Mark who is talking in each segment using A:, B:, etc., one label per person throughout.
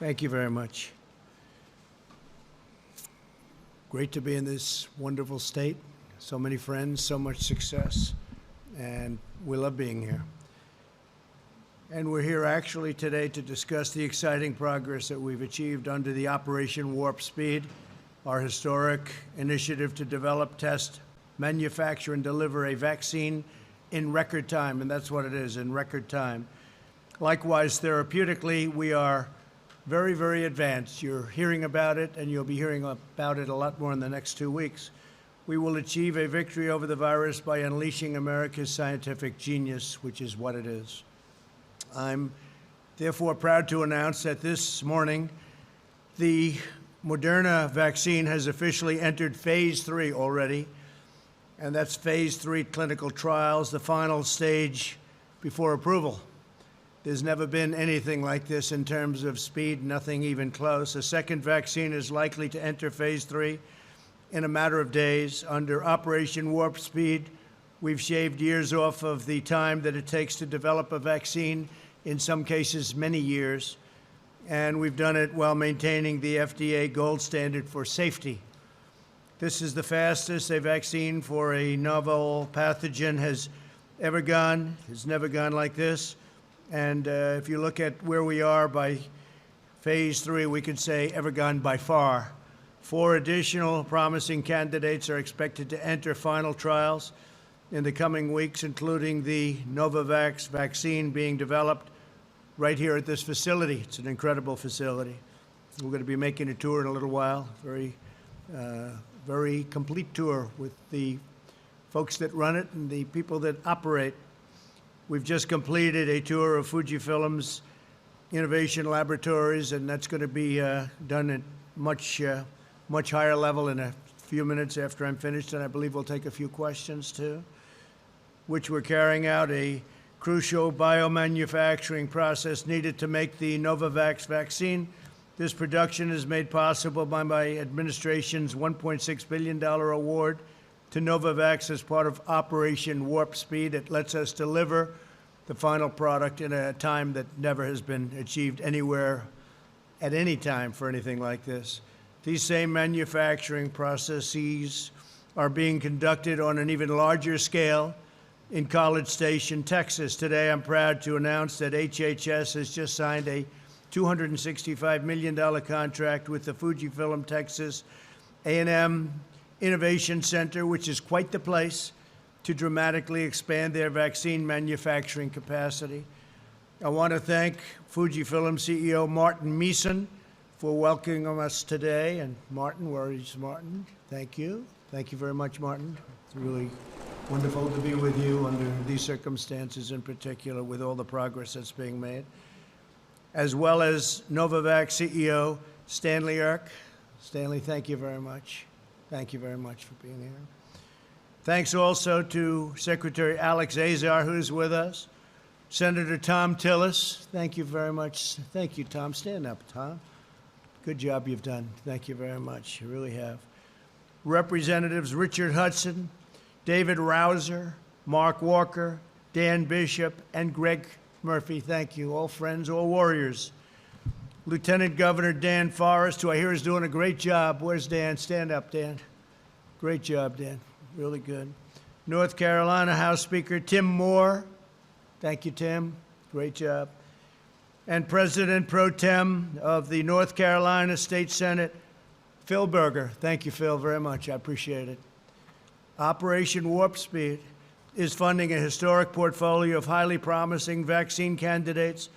A: Thank you very much. Great to be in this wonderful state. So many friends, so much success, and we love being here. And we're here actually today to discuss the exciting progress that we've achieved under the Operation Warp Speed, our historic initiative to develop, test, manufacture, and deliver a vaccine in record time, and that's what it is, in record time. Likewise, therapeutically, we are very, very advanced. You're hearing about it, and you'll be hearing about it a lot more in the next 2 weeks. We will achieve a victory over the virus by unleashing America's scientific genius, which is what it is. I'm therefore proud to announce that this morning, the Moderna vaccine has officially entered phase 3 already, and that's phase 3 clinical trials, the final stage before approval. There's never been anything like this in terms of speed, nothing even close. A second vaccine is likely to enter phase 3 in a matter of days. Under Operation Warp Speed, we've shaved years off of the time that it takes to develop a vaccine, in some cases many years, and we've done it while maintaining the FDA gold standard for safety. This is the fastest a vaccine for a novel pathogen has ever gone. It's never gone like this. And if you look at where we are by phase 3, we could say ever gone by far. 4 additional promising candidates are expected to enter final trials in the coming weeks, including the Novavax vaccine being developed right here at this facility. It's an incredible facility. We're going to be making a tour in a little while, very complete tour with the folks that run it and the people that operate. We've just completed a tour of Fujifilm's innovation laboratories, and that's going to be done at much higher level in a few minutes after I'm finished, and I believe we'll take a few questions too, which we're carrying out a crucial biomanufacturing process needed to make the Novavax vaccine. This production is made possible by my administration's $1.6 billion award to Novavax as part of Operation Warp Speed. It lets us deliver the final product in a time that never has been achieved anywhere at any time for anything like this. These same manufacturing processes are being conducted on an even larger scale in College Station, Texas. Today, I'm proud to announce that HHS has just signed a $265 million contract with the Fujifilm Texas A&M Innovation Center, which is quite the place, to dramatically expand their vaccine manufacturing capacity. I want to thank Fujifilm CEO Martin Meason for welcoming us today. And Martin, where is Martin? Thank you. Thank you very much, Martin. It's really wonderful to be with you under these circumstances, in particular, with all the progress that's being made, as well as Novavax CEO Stanley Erck. Stanley, thank you very much. Thank you very much for being here. Thanks also to Secretary Alex Azar, who's with us. Senator Thom Tillis, thank you very much. Thank you, Tom. Stand up, Tom. Good job you've done. Thank you very much. You really have. Representatives Richard Hudson, David Rouser, Mark Walker, Dan Bishop, and Greg Murphy. Thank you. All friends, all warriors. Lieutenant Governor Dan Forest, who I hear is doing a great job. Where's Dan? Stand up, Dan. Great job, Dan. Really good. North Carolina House Speaker Tim Moore. Thank you, Tim. Great job. And President Pro Tem of the North Carolina State Senate, Phil Berger. Thank you, Phil, very much. I appreciate it. Operation Warp Speed is funding a historic portfolio of highly promising vaccine candidates.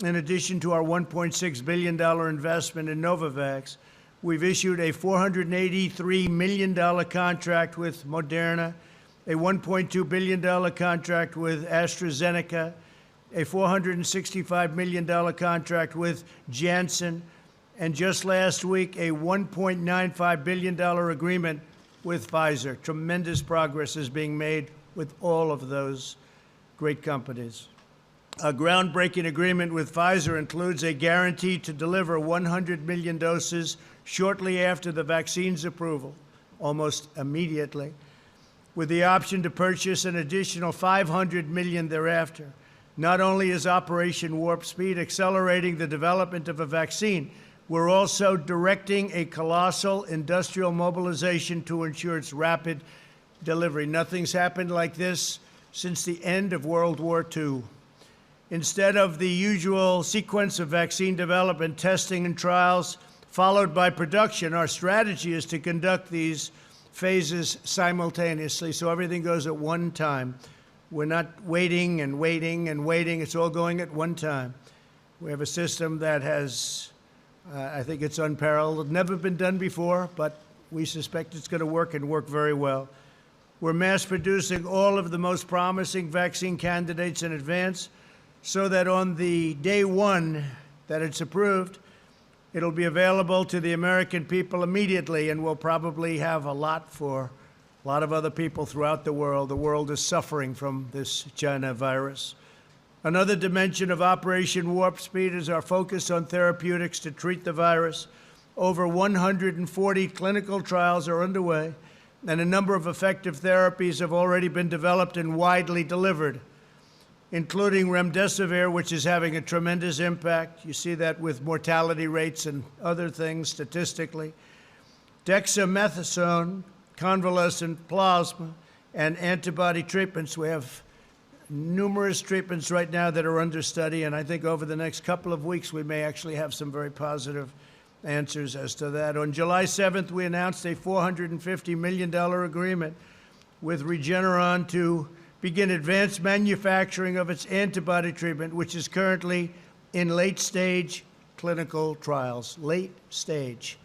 A: In addition to our $1.6 billion investment in Novavax, we've issued a $483 million contract with Moderna, a $1.2 billion contract with AstraZeneca, a $465 million contract with Janssen, and just last week, a $1.95 billion agreement with Pfizer. Tremendous progress is being made with all of those great companies. A groundbreaking agreement with Pfizer includes a guarantee to deliver 100 million doses shortly after the vaccine's approval, almost immediately, with the option to purchase an additional 500 million thereafter. Not only is Operation Warp Speed accelerating the development of a vaccine, we're also directing a colossal industrial mobilization to ensure its rapid delivery. Nothing's happened like this since the end of World War II. Instead of the usual sequence of vaccine development, testing, and trials, followed by production, our strategy is to conduct these phases simultaneously, so everything goes at one time. We're not waiting and waiting and waiting. It's all going at one time. We have a system that has, I think it's unparalleled, never been done before, but we suspect it's going to work and work very well. We're mass producing all of the most promising vaccine candidates in advance so that on the day one that it's approved, it'll be available to the American people immediately, and we'll probably have a lot for a lot of other people throughout the world. The world is suffering from this China virus. Another dimension of Operation Warp Speed is our focus on therapeutics to treat the virus. Over 140 clinical trials are underway, and a number of effective therapies have already been developed and widely delivered, including remdesivir, which is having a tremendous impact. You see that with mortality rates and other things statistically. Dexamethasone, convalescent plasma, and antibody treatments. We have numerous treatments right now that are under study, and I think over the next couple of weeks we may actually have some very positive answers as to that. On July 7th, we announced a $450 million agreement with Regeneron to begin advanced manufacturing of its antibody treatment, which is currently in late-stage clinical trials. Late stage.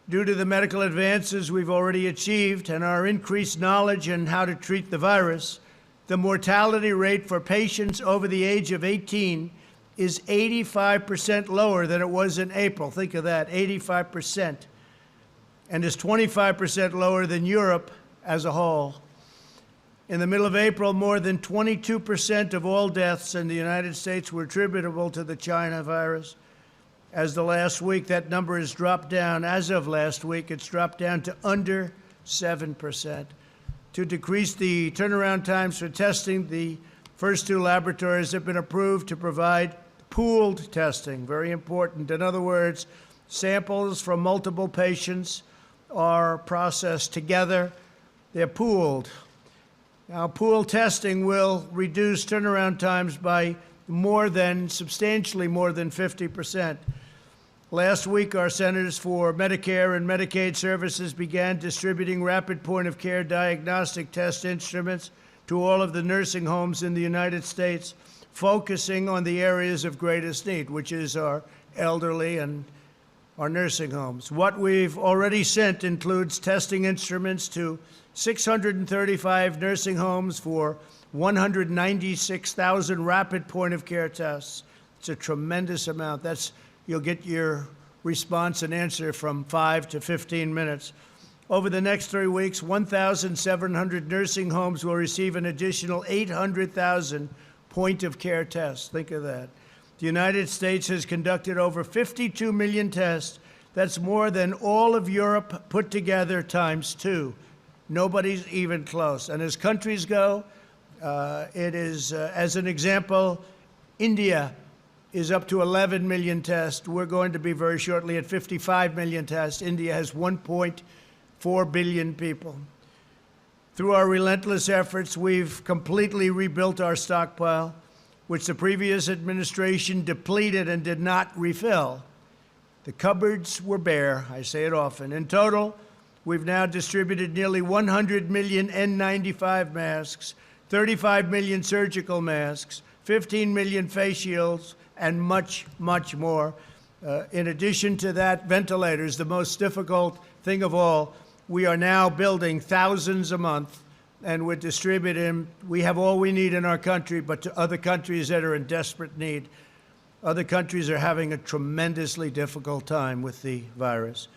A: Due to the medical advances we've already achieved and our increased knowledge in how to treat the virus, the mortality rate for patients over the age of 18 is 85% lower than it was in April. Think of that, 85%. And is 25% lower than Europe as a whole. In the middle of April, more than 22% of all deaths in the United States were attributable to the China virus. As the last week, that number has dropped down. As of last week, it's dropped down to under 7%. To decrease the turnaround times for testing, the first two laboratories have been approved to provide pooled testing, very important. In other words, samples from multiple patients are processed together. They're pooled. Now, pool testing will reduce turnaround times by substantially more than 50%. Last week, our Centers for Medicare and Medicaid Services began distributing rapid point-of-care diagnostic test instruments to all of the nursing homes in the United States, focusing on the areas of greatest need, which is our elderly and our nursing homes. What we've already sent includes testing instruments to 635 nursing homes for 196,000 rapid point-of-care tests. It's a tremendous amount. You'll get your response and answer from 5 to 15 minutes. Over the next 3 weeks, 1,700 nursing homes will receive an additional 800,000 point-of-care tests. Think of that. The United States has conducted over 52 million tests. That's more than all of Europe put together times 2. Nobody's even close. And as countries go, as an example, India is up to 11 million tests. We're going to be very shortly at 55 million tests. India has 1.4 billion people. Through our relentless efforts, we've completely rebuilt our stockpile, which the previous administration depleted and did not refill. The cupboards were bare, I say it often. In total, we've now distributed nearly 100 million N95 masks, 35 million surgical masks, 15 million face shields, and much, much more. In addition to that, ventilators, the most difficult thing of all. We are now building thousands a month, and we're distributing. We have all we need in our country, but to other countries that are in desperate need. Other countries are having a tremendously difficult time with the virus.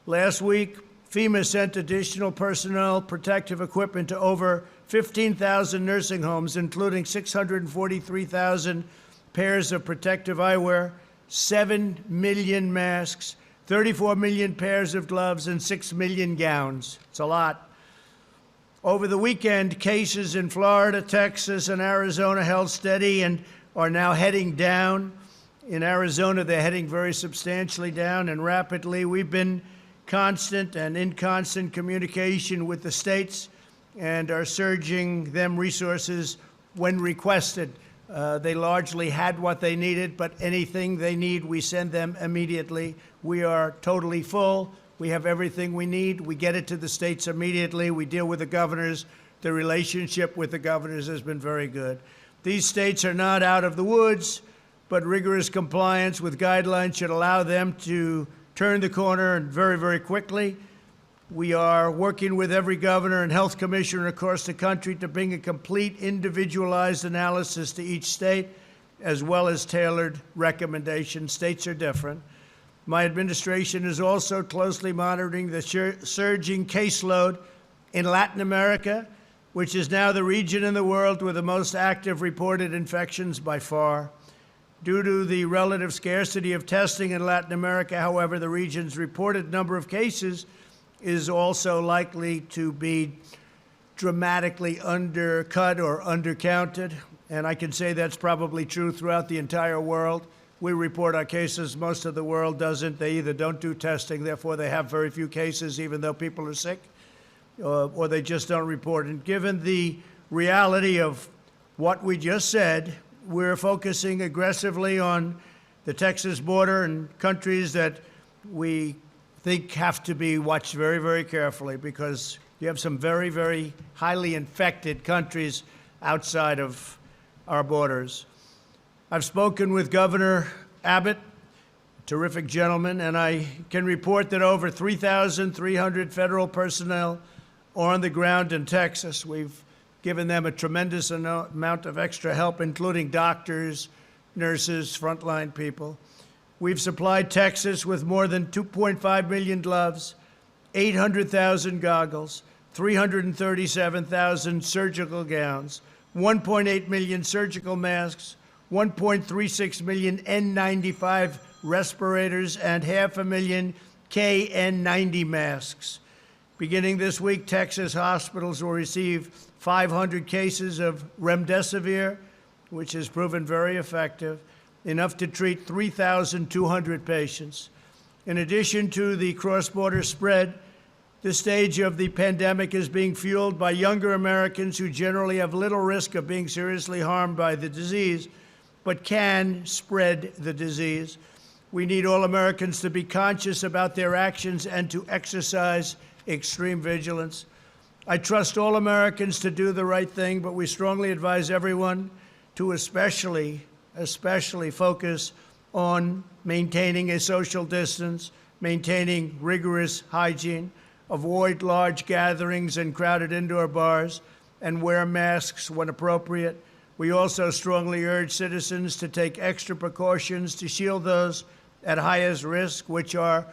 A: Last week, FEMA sent additional personnel, protective equipment to over 15,000 nursing homes, including 643,000 pairs of protective eyewear, 7 million masks, 34 million pairs of gloves, and 6 million gowns. It's a lot. Over the weekend, cases in Florida, Texas, and Arizona held steady and are now heading down. In Arizona, they're heading very substantially down and rapidly. We've been constant and in constant communication with the states and are surging them resources when requested. They largely had what they needed, but anything they need, we send them immediately. We are totally full. We have everything we need. We get it to the states immediately. We deal with the governors. The relationship with the governors has been very good. These states are not out of the woods, but rigorous compliance with guidelines should allow them to turn the corner and very, very quickly. We are working with every governor and health commissioner across the country to bring a complete individualized analysis to each state, as well as tailored recommendations. States are different. My administration is also closely monitoring the surging caseload in Latin America, which is now the region in the world with the most active reported infections by far. Due to the relative scarcity of testing in Latin America, however, the region's reported number of cases is also likely to be dramatically undercut or undercounted. And I can say that's probably true throughout the entire world. We report our cases. Most of the world doesn't. They either don't do testing, therefore they have very few cases, even though people are sick, or they just don't report. And given the reality of what we just said, we're focusing aggressively on the Texas border and countries that we think have to be watched very, very carefully, because you have some very, very highly infected countries outside of our borders. I've spoken with Governor Abbott, terrific gentleman, and I can report that over 3,300 federal personnel are on the ground in Texas. We've given them a tremendous amount of extra help, including doctors, nurses, frontline people. We've supplied Texas with more than 2.5 million gloves, 800,000 goggles, 337,000 surgical gowns, 1.8 million surgical masks, 1.36 million N95 respirators, and 500,000 KN90 masks. Beginning this week, Texas hospitals will receive 500 cases of remdesivir, which has proven very effective, enough to treat 3,200 patients. In addition to the cross-border spread, this stage of the pandemic is being fueled by younger Americans who generally have little risk of being seriously harmed by the disease, but can spread the disease. We need all Americans to be conscious about their actions and to exercise extreme vigilance. I trust all Americans to do the right thing, but we strongly advise everyone to especially focus on maintaining a social distance, maintaining rigorous hygiene, avoid large gatherings and crowded indoor bars, and wear masks when appropriate. We also strongly urge citizens to take extra precautions to shield those at highest risk, which are,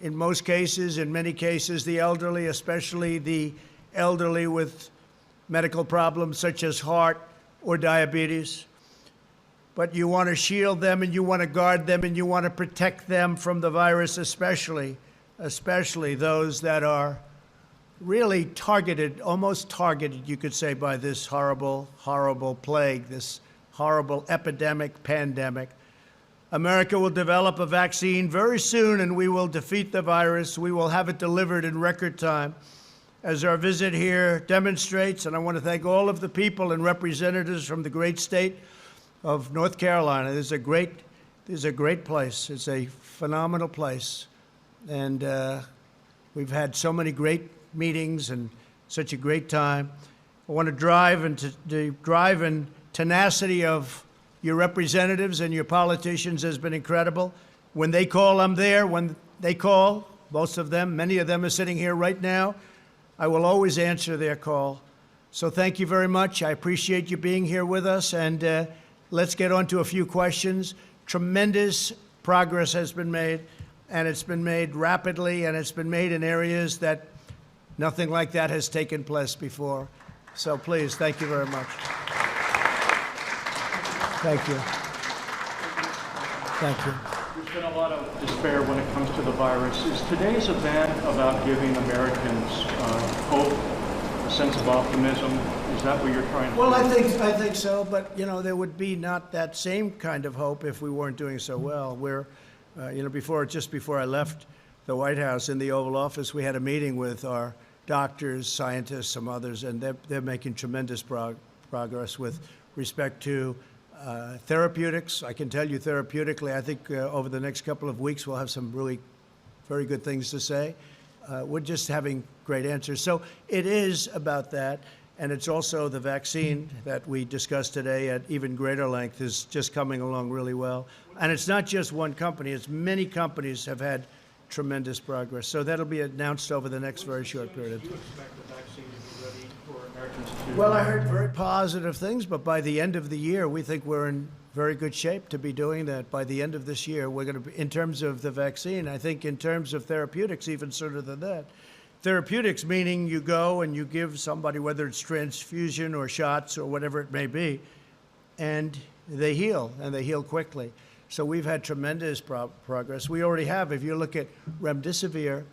A: in most cases, in many cases, the elderly, especially the elderly with medical problems such as heart or diabetes. But you want to shield them, and you want to guard them, and you want to protect them from the virus, especially those that are really targeted, almost targeted, you could say, by this horrible, horrible plague, this horrible epidemic, pandemic. America will develop a vaccine very soon, and we will defeat the virus. We will have it delivered in record time. As our visit here demonstrates, and I want to thank all of the people and representatives from the great state of North Carolina. This is a great place. It's a phenomenal place. And we've had so many great meetings and such a great time. I want to drive and the drive and tenacity of your representatives and your politicians has been incredible. When they call, I'm there. When they call, most of them, many of them are sitting here right now, I will always answer their call. So thank you very much. I appreciate you being here with us. And let's get on to a few questions. Tremendous progress has been made, and it's been made rapidly, and it's been made in areas that nothing like that has taken place before. So please, thank you very much. Thank you. Thank you.
B: There's been a lot of despair when it comes to the virus. Is today's event about giving Americans hope a sense of optimism. Is that what you're trying to do?
A: Well, I think so, but, you know, there would be not that same kind of hope if we weren't doing so well. You know, just before I left the White House in the Oval Office, we had a meeting with our doctors, scientists, some others, and they're making tremendous progress with respect to therapeutics. I can tell you therapeutically, I think over the next couple of weeks, we'll have some really very good things to say. We're just having great answers. So it is about that. And it's also the vaccine that we discussed today at even greater length is just coming along really well. And it's not just one company. It's many companies have had tremendous progress. So that'll be announced over the next very short period of time.
B: Do you expect the vaccine to be ready for Americans to...
A: Well, I heard very positive things, but by the end of the year, we think we're in very good shape to be doing that. By the end of this year, we're going to be, in terms of the vaccine, I think in terms of therapeutics, even sooner than that. Therapeutics meaning you go and you give somebody, whether it's transfusion or shots or whatever it may be, and they heal quickly. So we've had tremendous progress. We already have, if you look at remdesivir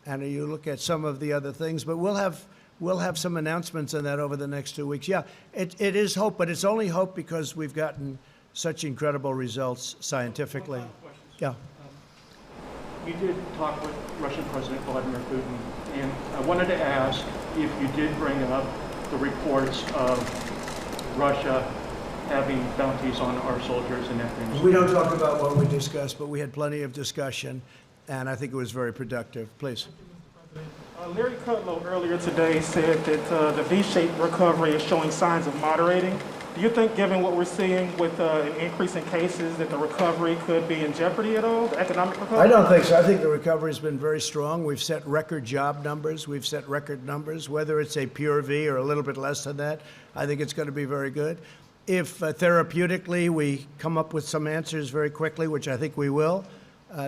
A: and you look at some of the other things, but we'll have some announcements on that over the next 2 weeks. Yeah, it is hope, but it's only hope because we've gotten such incredible results scientifically. Yeah.
B: You did talk with Russian President Vladimir Putin, and I wanted to ask if you did bring up the reports of Russia having bounties on our soldiers in Afghanistan.
A: We don't talk about what we discussed, but we had plenty of discussion, and I think it was very productive. Please.
C: Larry Kudlow earlier today said that the V-shaped recovery is showing signs of moderating. Do you think, given what we're seeing with an increase in cases, that the recovery could be in jeopardy at all, the economic recovery?
A: I don't think so. I think the recovery has been very strong. We've set record job numbers. We've set record numbers. Whether it's a pure V or a little bit less than that, I think it's going to be very good. If therapeutically we come up with some answers very quickly, which I think we will,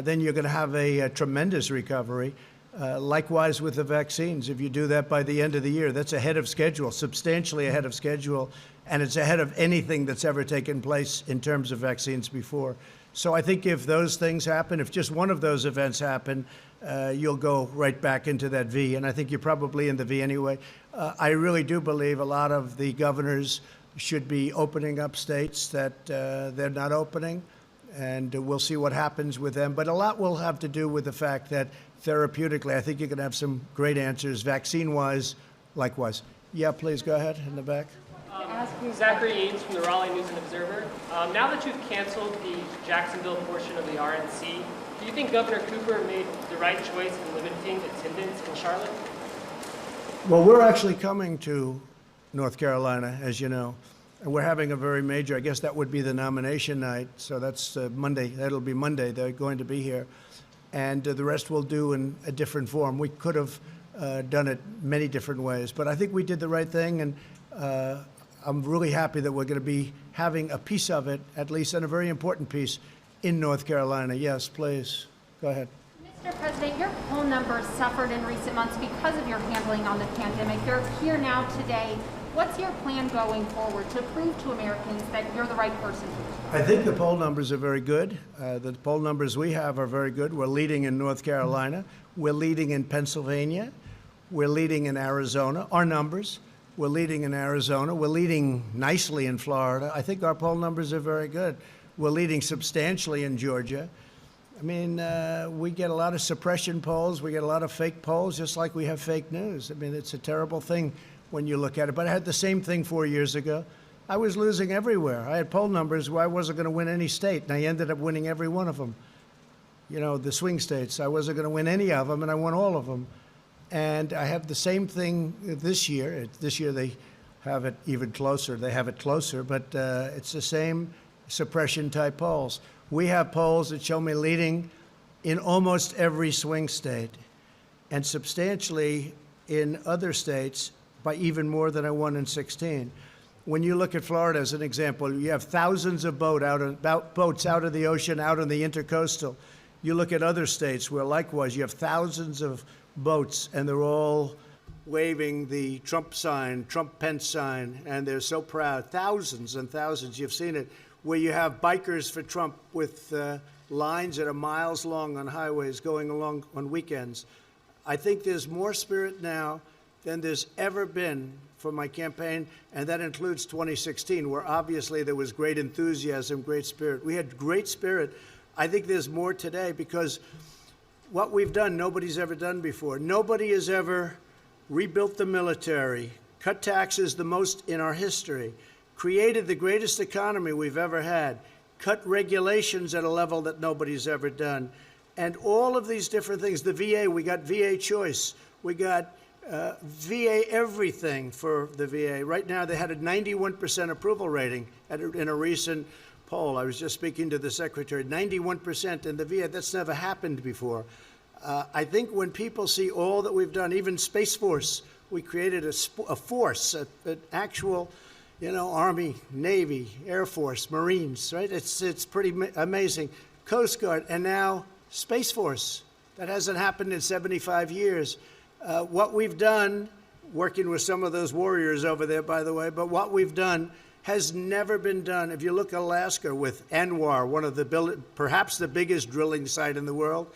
A: then you're going to have a tremendous recovery. Likewise with the vaccines. If you do that by the end of the year, that's ahead of schedule, substantially ahead of schedule, and it's ahead of anything that's ever taken place in terms of vaccines before. So I think if those things happen, if just one of those events happen, you'll go right back into that V, and I think you're probably in the V anyway. I really do believe a lot of the governors should be opening up states that they're not opening, and we'll see what happens with them. But a lot will have to do with the fact that therapeutically, I think you're going to have some great answers. Vaccine-wise, likewise. Yeah, please go ahead in the back.
D: Zachary Eads from the Raleigh News and Observer. Now that you've canceled the Jacksonville portion of the RNC, do you think Governor Cooper made the right choice in limiting attendance in Charlotte?
A: Well, we're actually coming to North Carolina, as you know, and we're having a very major, I guess that would be the nomination night, so that's Monday. That'll be Monday. They're going to be here. And the rest we'll do in a different form. We could have done it many different ways, but I think we did the right thing, and I'm really happy that we're going to be having a piece of it, at least, and a very important piece, in North Carolina. Yes, please. Go ahead.
E: Mr. President, your poll numbers suffered in recent months because of your handling on the pandemic. You're here now today. What's your plan going forward to prove to Americans that you're the right person?
A: I think the poll numbers are very good. The poll numbers we have are very good. We're leading in North Carolina. We're leading in Pennsylvania. We're leading in Arizona. Our numbers. We're leading in Arizona. We're leading nicely in Florida. I think our poll numbers are very good. We're leading substantially in Georgia. I mean, we get a lot of suppression polls. We get a lot of fake polls, just like we have fake news. I mean, it's a terrible thing when you look at it. But I had the same thing 4 years ago. I was losing everywhere. I had poll numbers where I wasn't going to win any state, and I ended up winning every one of them. You know, the swing states. I wasn't going to win any of them, and I won all of them. And I have the same thing this year. This year they have it even closer. They have it closer, but it's the same suppression-type polls. We have polls that show me leading in almost every swing state, and substantially in other states by even more than I won in 16. When you look at Florida as an example, you have thousands of boats out of the ocean, out on the intercoastal. You look at other states where likewise you have thousands of boats, and they're all waving the Trump sign, Trump-Pence sign, and they're so proud. Thousands and thousands, you've seen it, where you have bikers for Trump with lines that are miles long on highways going along on weekends. I think there's more spirit now than there's ever been for my campaign, and that includes 2016, where obviously there was great enthusiasm, great spirit. We had great spirit. I think there's more today because what we've done, nobody's ever done before. Nobody has ever rebuilt the military, cut taxes the most in our history, created the greatest economy we've ever had, cut regulations at a level that nobody's ever done. And all of these different things, the VA, we got VA choice, we got VA everything for the VA. Right now, they had a 91% approval rating in a recent poll. I was just speaking to the secretary, 91% in the VA. That's never happened before. I think when people see all that we've done, even Space Force, we created a force, an actual, Army, Navy, Air Force, Marines, right? It's pretty amazing. Coast Guard, and now Space Force. That hasn't happened in 75 years. What we've done, working with some of those warriors over there, by the way, but what we've done has never been done. If you look at Alaska with ANWR, one of perhaps the biggest drilling site in the world,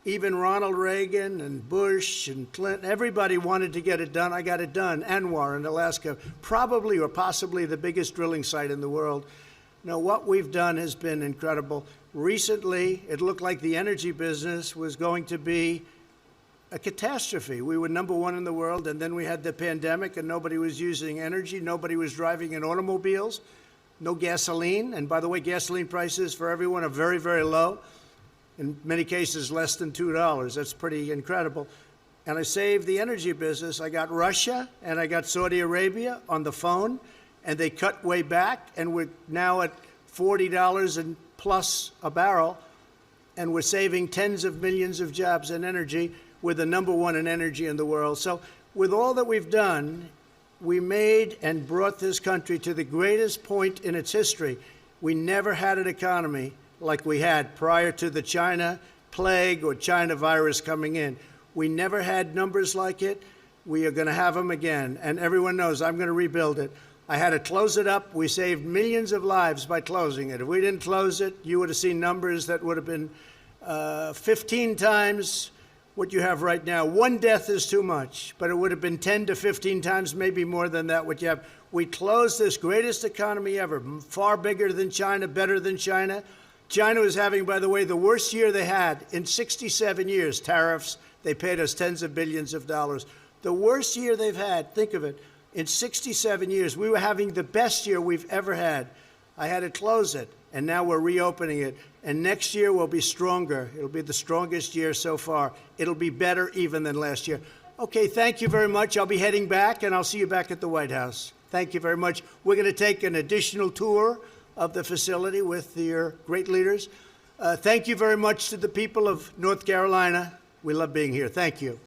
A: even Ronald Reagan and Bush and Clinton, everybody wanted to get it done. I got it done. ANWR in Alaska, probably or possibly the biggest drilling site in the world. Now, what we've done has been incredible. Recently, it looked like the energy business was going to be a catastrophe. We were #1 in the world, and then we had the pandemic, and nobody was using energy. Nobody was driving in automobiles. No gasoline. And by the way, gasoline prices for everyone are very, very low. In many cases, less than $2. That's pretty incredible. And I saved the energy business. I got Russia and I got Saudi Arabia on the phone, and they cut way back, and we're now at $40 and plus a barrel, and we're saving tens of millions of jobs in energy. We're the #1 in energy in the world. So with all that we've done, we made and brought this country to the greatest point in its history. We never had an economy like we had prior to the China plague or China virus coming in. We never had numbers like it. We are going to have them again. And everyone knows I'm going to rebuild it. I had to close it up. We saved millions of lives by closing it. If we didn't close it, you would have seen numbers that would have been 15 times what you have right now. One death is too much, but it would have been 10 to 15 times, maybe more than that, what you have. We closed this greatest economy ever, far bigger than China, better than China. China was having, by the way, the worst year they had in 67 years. Tariffs, they paid us tens of billions of dollars. The worst year they've had, think of it, in 67 years. We were having the best year we've ever had. I had to close it, and now we're reopening it. And next year will be stronger. It'll be the strongest year so far. It'll be better even than last year. Okay, thank you very much. I'll be heading back, and I'll see you back at the White House. Thank you very much. We're going to take an additional tour of the facility with your great leaders. Thank you very much to the people of North Carolina. We love being here. Thank you.